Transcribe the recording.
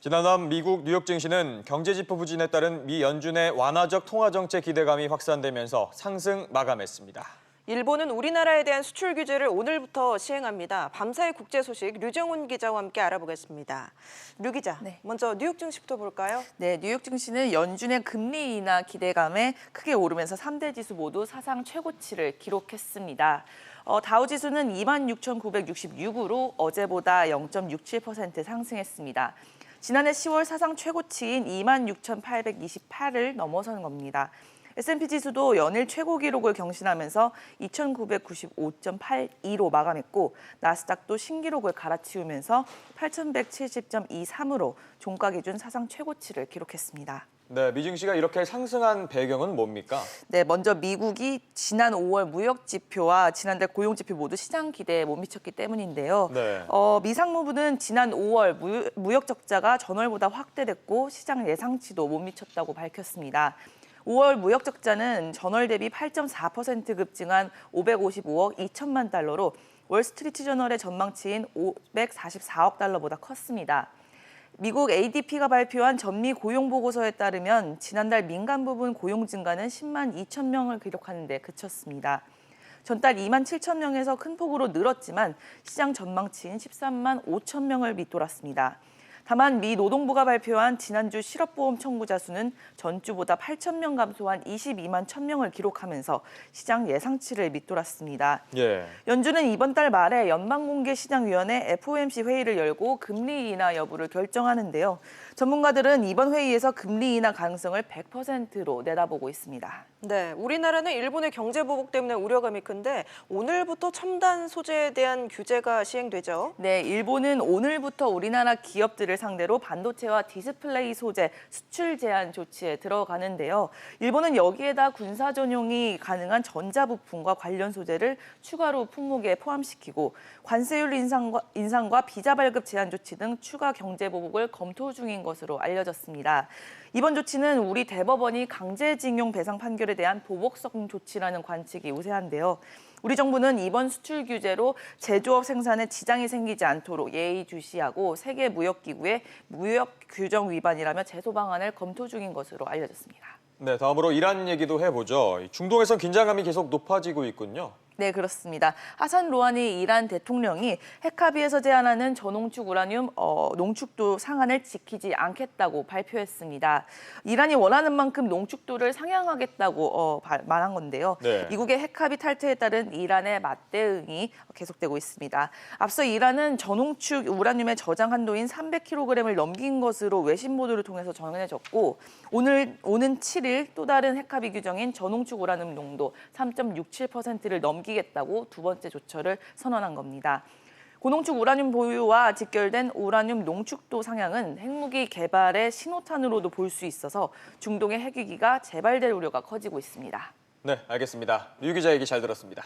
지난밤 미국 뉴욕 증시는 경제지표 부진에 따른 미 연준의 완화적 통화정책 기대감이 확산되면서 상승 마감했습니다. 일본은 우리나라에 대한 수출 규제를 오늘부터 시행합니다. 밤사이 국제 소식 류정훈 기자와 함께 알아보겠습니다. 류 기자, 먼저 뉴욕 증시부터 볼까요? 네, 뉴욕 증시는 연준의 금리 인하 기대감에 크게 오르면서 3대 지수 모두 사상 최고치를 기록했습니다. 다우지수는 26,966으로 어제보다 0.67% 상승했습니다. 지난해 10월 사상 최고치인 26,828을 넘어선 겁니다. S&P 지수도 연일 최고 기록을 경신하면서 2,995.82로 마감했고 나스닥도 신기록을 갈아치우면서 8,170.23으로 종가 기준 사상 최고치를 기록했습니다. 네, 미 증시가 이렇게 상승한 배경은 뭡니까? 네, 먼저 미국이 지난 5월 무역 지표와 지난달 고용 지표 모두 시장 기대에 못 미쳤기 때문인데요. 네. 미 상무부는 지난 5월 무역 적자가 전월보다 확대됐고 시장 예상치도 못 미쳤다고 밝혔습니다. 5월 무역 적자는 전월 대비 8.4% 급증한 555억 2천만 달러로 월스트리트저널의 전망치인 544억 달러보다 컸습니다. 미국 ADP가 발표한 전미 고용 보고서에 따르면 지난달 민간 부분 고용 증가는 10만 2천 명을 기록하는 데 그쳤습니다. 전달 2만 7천 명에서 큰 폭으로 늘었지만 시장 전망치인 13만 5천 명을 밑돌았습니다. 다만 미 노동부가 발표한 지난주 실업보험 청구자 수는 전주보다 8천 명 감소한 22만 1천 명을 기록하면서 시장 예상치를 밑돌았습니다. 예. 연준은 이번 달 말에 연방공개시장위원회 FOMC 회의를 열고 금리 인하 여부를 결정하는데요. 전문가들은 이번 회의에서 금리 인하 가능성을 100%로 내다보고 있습니다. 네, 우리나라는 일본의 경제 보복 때문에 우려감이 큰데 오늘부터 첨단 소재에 대한 규제가 시행되죠. 네, 일본은 오늘부터 우리나라 기업들을 상대로 반도체와 디스플레이 소재 수출 제한 조치에 들어가는데요. 일본은 여기에다 군사 전용이 가능한 전자부품과 관련 소재를 추가로 품목에 포함시키고 관세율 인상과 비자 발급 제한 조치 등 추가 경제 보복을 검토 중인 것으로 알려졌습니다. 이번 조치는 우리 대법원이 강제징용 배상 판결에 대한 보복성 조치라는 관측이 우세한데요. 우리 정부는 이번 수출 규제로 제조업 생산에 지장이 생기지 않도록 예의주시하고 세계무역기구의 무역 규정 위반이라며 제소 방안을 검토 중인 것으로 알려졌습니다. 네, 다음으로 이란 얘기도 해보죠. 중동에선 긴장감이 계속 높아지고 있군요. 네, 그렇습니다. 하산 로하니 이란 대통령이 핵합의에서 제한하는 저농축 우라늄 농축도 상한을 지키지 않겠다고 발표했습니다. 이란이 원하는 만큼 농축도를 상향하겠다고 말한 건데요. 네. 미국의 핵합의 탈퇴에 따른 이란의 맞대응이 계속되고 있습니다. 앞서 이란은 저농축 우라늄의 저장 한도인 300kg을 넘긴 것으로 외신 보도를 통해서 전해졌고 오는 7일 또 다른 핵합의 규정인 저농축 우라늄 농도 3.67%를 넘기겠다고 두 번째 조처를 선언한 겁니다. 고농축 우라늄 보유와 직결된 우라늄 농축도 상향은 핵무기 개발의 신호탄으로도 볼 수 있어서 중동의 핵위기가 재발될 우려가 커지고 있습니다. 네, 알겠습니다. 류 기자 얘기 잘 들었습니다.